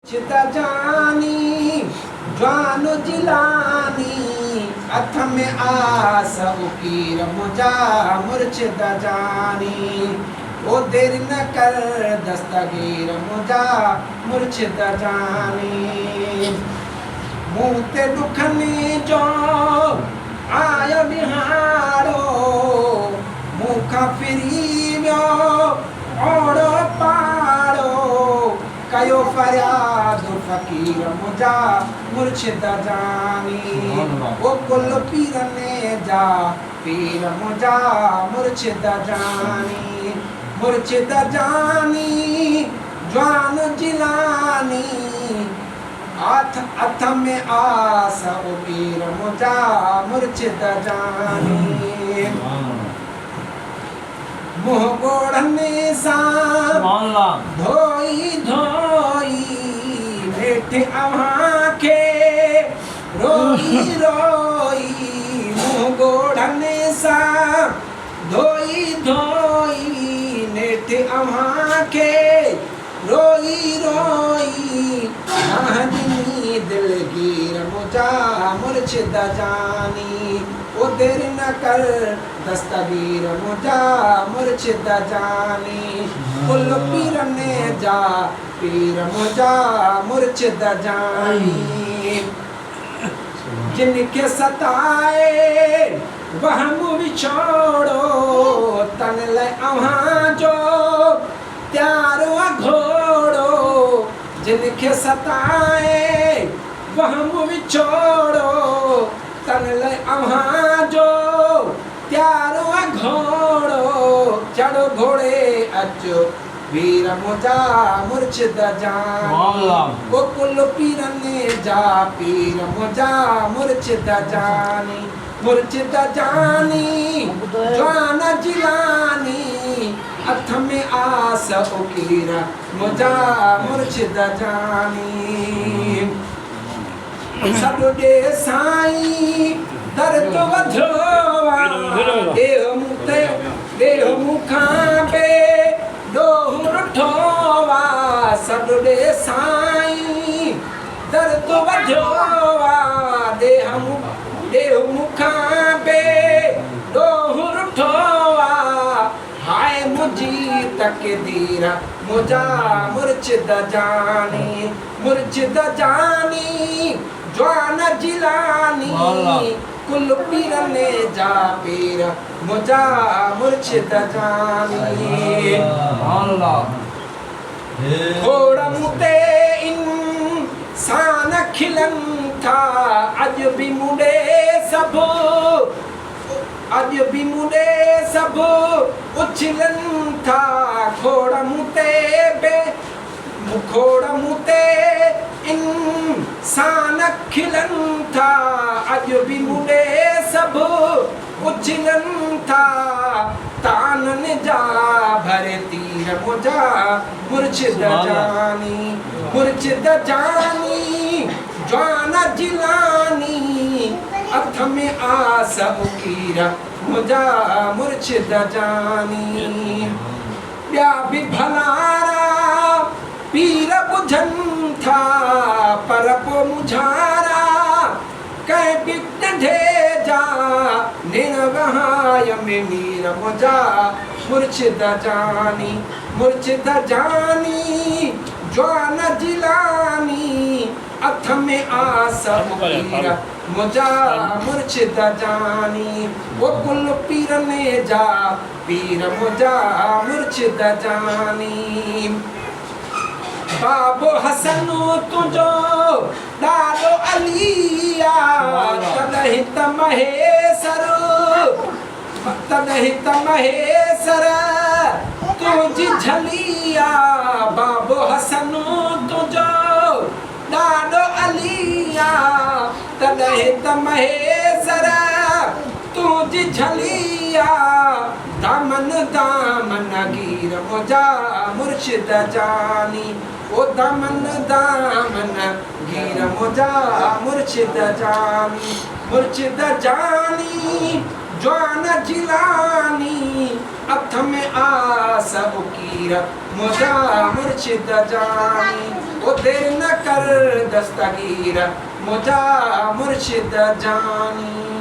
चिता जानी ज्वान जिलानी अथ में आस उकीर मुझा मुर्शिदा जानी ओ देर न कर दस्तगीर मुझा मुर्शिदा जानी मुँह ते दुखनी जो आयो निहारो मुख फिरी व्यो ओड़ो पाड़ो कयो फरियाद फकीर मुझा मुर्शिदा जानी ओ कुल पीरने जा पीर मुझा मुर्शिदा जानी मुर्शिदा जानी ज्वान जिलानी अथ में आस ओ पीर मुझा मुर्शिदा जानी मुँह गोड़ने सा धोई धोई बैठे अवहाँ के रोई रोई मुँह गोड़ने सा धोई धोई बैठे अवहाँ के रोई रोई नाहनी दिलगीर मुझा मुर्शिदा जानी ओ देर न कर दस्तगीर मुझा मुर्शिदा जानी कुल पीरने जा पीर मुझा मुर्शिदा जानी जिनके सताए वहम विछोड़ो तन ले अवहाँ जो त्यारो घोड़ो जिनके सताए वहम विछोड़ो तन ले अवहाँ जो त्यारो घोड़ो चढ़ो घोड़े अचो वीर मुझा मुर्शिदा जानी ओ कुल पीरने जा पीर मुझा मुर्शिदा जानी मुर्शिदा जानी ज्वान जिलानी अथ में आस उकीर मुझा मुर्शिदा जानी सॾो ॾे साईं दर्द वधोवा देह मुखां बे ॾोह रुठोवा सॾो ॾे साईं दर्द वधोवा देह मुखां बे ॾोह रुठोवा हाय मुझी तकदीर मुझा मुर्शिदा जानी मुर्शिदा जानी ज्वान जिलानी कुल पीरने जा पीर मुझा मुर्शिदा जानी खोड़ मुते इंसान खिलन था अज भी मुड़े सब उछलन था खोड़ मुते इंसान खिलन था अज भी मुड़े सब उछलन था तानन जा भरे तीर मुझा मुर्शिदा जानी मुर्शिदा जानी ज्वान जिलानी अथ में आस उकीर मुझा मुर्शिदा जानी ॿिया बि भलारा पीर बुझन था पर पो मुझारा कंहिं बि ॾंढे जा निण वहाय में मीर मुझा मुर्शिदा जानी मुर्शिदा जानी ज्वान जिलानी अथ में आस उकीर मुझा मुर्शिदा जानी वो कुल पीरने जा पीर मुझा मुर्शिदा जानी बाबो हसनो तुझो ॾाढो अलिया तॾहिं त महेसर तुझी झलिया बाबो हसनो तुझो ॾाढो अलिया तॾहिं त महेसर तुझी झलिया दामन दामन गीर मुझा मुर्शिदा जानी ओ दामन दामन गीर मुझा मुर्शिदा जानी ज्वान जिलानी अथ में आस उकीर मुझा मुर्शिदा जानी ओ देर न कर दस्तगीर मुझा मुर्शिद जानी।